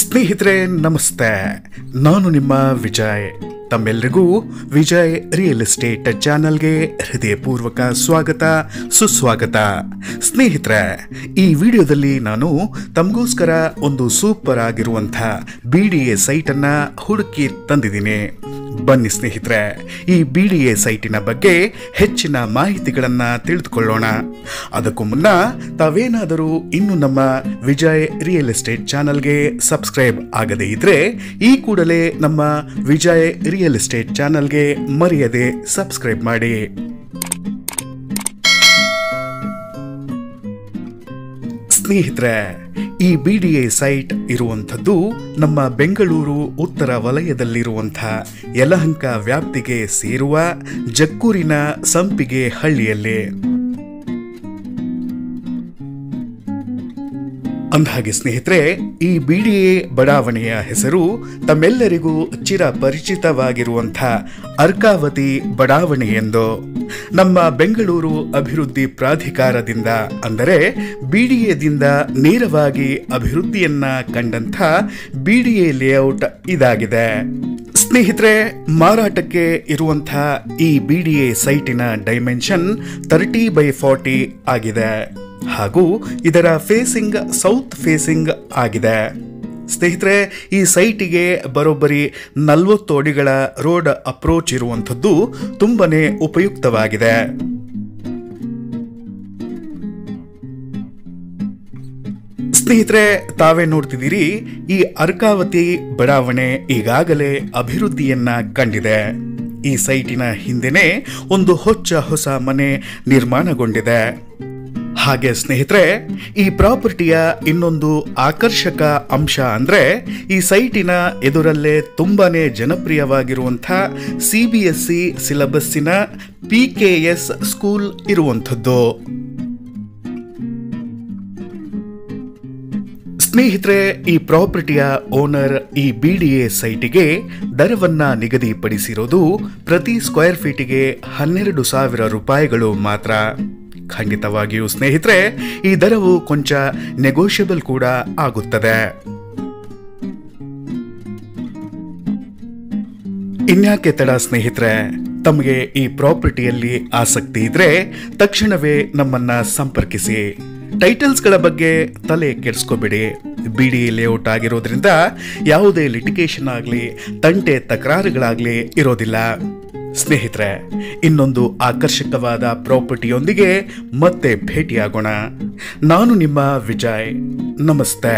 ಸ್ನೇಹಿತರೆ ನಮಸ್ತೆ, ನಾನು ನಿಮ್ಮ ವಿಜಯ್. ತಮ್ಮೆಲ್ಲರಿಗೂ ವಿಜಯ್ ರಿಯಲ್ ಎಸ್ಟೇಟ್ ಚಾನಲ್ಗೆ ಹೃದಯಪೂರ್ವಕ ಸ್ವಾಗತ ಸುಸ್ವಾಗತ. ಸ್ನೇಹಿತರೆ, ಈ ವಿಡಿಯೋದಲ್ಲಿ ನಾನು ತಮಗೋಸ್ಕರ ಒಂದು ಸೂಪರ್ ಆಗಿರುವಂಥ BDA ಸೈಟನ್ನು ಹುಡುಕಿ ತಂದಿದ್ದೀನಿ. ಬನ್ನಿ ಸ್ನೇಹಿತರೆ, ಈ BDA ಸೈಟಿನ ಬಗ್ಗೆ ಹೆಚ್ಚಿನ ಮಾಹಿತಿಗಳನ್ನು ತಿಳಿದುಕೊಳ್ಳೋಣ. ಅದಕ್ಕೂ ಮುನ್ನ ತಾವೇನಾದರೂ ಇನ್ನು ನಮ್ಮ ವಿಜಯ್ ರಿಯಲ್ ಎಸ್ಟೇಟ್ ಚಾನಲ್ಗೆ ಸಬ್ಸ್ಕ್ರೈಬ್ ಆಗದೇ ಇದ್ರೆ ಈ ಕೂಡಲೇ ನಮ್ಮ ವಿಜಯ್ ರಿಯಲ್ ಎಸ್ಟೇಟ್ ಚಾನಲ್ಗೆ ಮರೆಯದೆ ಸಬ್ಸ್ಕ್ರೈಬ್ ಮಾಡಿ. ಸ್ನೇಹಿತರೆ, ಈ BDA ಸೈಟ್ ಇರುವಂಥದ್ದು ನಮ್ಮ ಬೆಂಗಳೂರು ಉತ್ತರ ವಲಯದಲ್ಲಿರುವಂಥ ಯಲಹಂಕ ವ್ಯಾಪ್ತಿಗೆ ಸೇರುವ ಜಕ್ಕೂರಿನ ಸಂಪಿಗೆ ಹಳ್ಳಿಯಲ್ಲಿ. ಅಂದಹಾಗೆ ಸ್ನೇಹಿತರೆ, ಈ BDA ಬಡಾವಣೆಯ ಹೆಸರು ತಮ್ಮೆಲ್ಲರಿಗೂ ಚಿರಪರಿಚಿತವಾಗಿರುವಂಥ ಅರ್ಕಾವತಿ ಬಡಾವಣೆ ಎಂದು ನಮ್ಮ ಬೆಂಗಳೂರು ಅಭಿವೃದ್ಧಿ ಪ್ರಾಧಿಕಾರದಿಂದ ಅಂದರೆ BDAದಿಂದ ನೇರವಾಗಿ ಅಭಿವೃದ್ಧಿಯನ್ನ ಕಂಡಂಥ BDA ಲೇಔಟ್ ಇದಾಗಿದೆ. ಸ್ನೇಹಿತರೆ, ಮಾರಾಟಕ್ಕೆ ಇರುವಂಥ ಈ BDA ಸೈಟಿನ ಡೈಮೆನ್ಷನ್ 30x40 ಆಗಿದೆ ಹಾಗೂ ಇದರ ಫೇಸಿಂಗ್ ಸೌತ್ ಫೇಸಿಂಗ್ ಆಗಿದೆ. ಸ್ನೇಹಿತರೆ, ಈ ಸೈಟಿಗೆ ಬರೋಬ್ಬರಿ 40 ಅಡಿಗಳ ರೋಡ್ ಅಪ್ರೋಚ್ ಇರುವಂಥದ್ದು ತುಂಬನೇ ಉಪಯುಕ್ತವಾಗಿದೆ. ಸ್ನೇಹಿತರೆ, ತಾವೇ ನೋಡ್ತಿದ್ದೀರಿ, ಈ ಅರ್ಕಾವತಿ ಬಡಾವಣೆ ಈಗಾಗಲೇ ಅಭಿವೃದ್ಧಿಯನ್ನ ಕಂಡಿದೆ. ಈ ಸೈಟಿನ ಹಿಂದೆನೇ ಒಂದು ಹೊಸ ಮನೆ ನಿರ್ಮಾಣಗೊಂಡಿದೆ. ಹಾಗೆ ಸ್ನೇಹಿತರೆ, ಈ ಪ್ರಾಪರ್ಟಿಯ ಇನ್ನೊಂದು ಆಕರ್ಷಕ ಅಂಶ ಅಂದ್ರೆ ಈ ಸೈಟಿನ ಎದುರಲ್ಲೇ ತುಂಬಾನೇ ಜನಪ್ರಿಯವಾಗಿರುವಂಥ CBSE ಸಿಲೆಬಸ್ಸಿನ PKS ಸ್ಕೂಲ್ ಇರುವಂಥದ್ದು. ಸ್ನೇಹಿತರೆ, ಈ ಪ್ರಾಪರ್ಟಿಯ ಓನರ್ ಈ BDA ಸೈಟಿಗೆ ದರವನ್ನ ನಿಗದಿಪಡಿಸಿರೋದು ಪ್ರತಿ ಸ್ಕ್ವೇರ್ ಫೀಟಿಗೆ 12,000 ರೂಪಾಯಿಗಳು ಮಾತ್ರ. ಖಂಡಿತವಾಗಿಯೂ ಸ್ನೇಹಿತರೆ, ಈ ದರವು ಕೊಂಚ ನೆಗೋಷಿಯಬಲ್ ಕೂಡ ಆಗುತ್ತದೆ. ಇನ್ಯಾಕೆ ತಡ ಸ್ನೇಹಿತರೆ, ತಮಗೆ ಈ ಪ್ರಾಪರ್ಟಿಯಲ್ಲಿ ಆಸಕ್ತಿ ಇದ್ರೆ ತಕ್ಷಣವೇ ನಮ್ಮನ್ನ ಸಂಪರ್ಕಿಸಿ. ಟೈಟಲ್ಸ್ಗಳ ಬಗ್ಗೆ ತಲೆ ಕೆಡಿಸ್ಕೋಬೇಡಿ. BDA ಲೇಔಟ್ ಆಗಿರೋದ್ರಿಂದ ಯಾವುದೇ ಲಿಟಿಗೇಷನ್ ಆಗಲಿ ತಂಟೆ ತಕರಾರುಗಳಾಗಲಿ ಇರೋದಿಲ್ಲ. ಸ್ನೇಹಿತರೆ, ಇನ್ನೊಂದು ಆಕರ್ಷಕವಾದ ಪ್ರಾಪರ್ಟಿಯೊಂದಿಗೆ ಮತ್ತೆ ಭೇಟಿಯಾಗೋಣ. ನಾನು ನಿಮ್ಮ ವಿಜಯ್. ನಮಸ್ತೆ.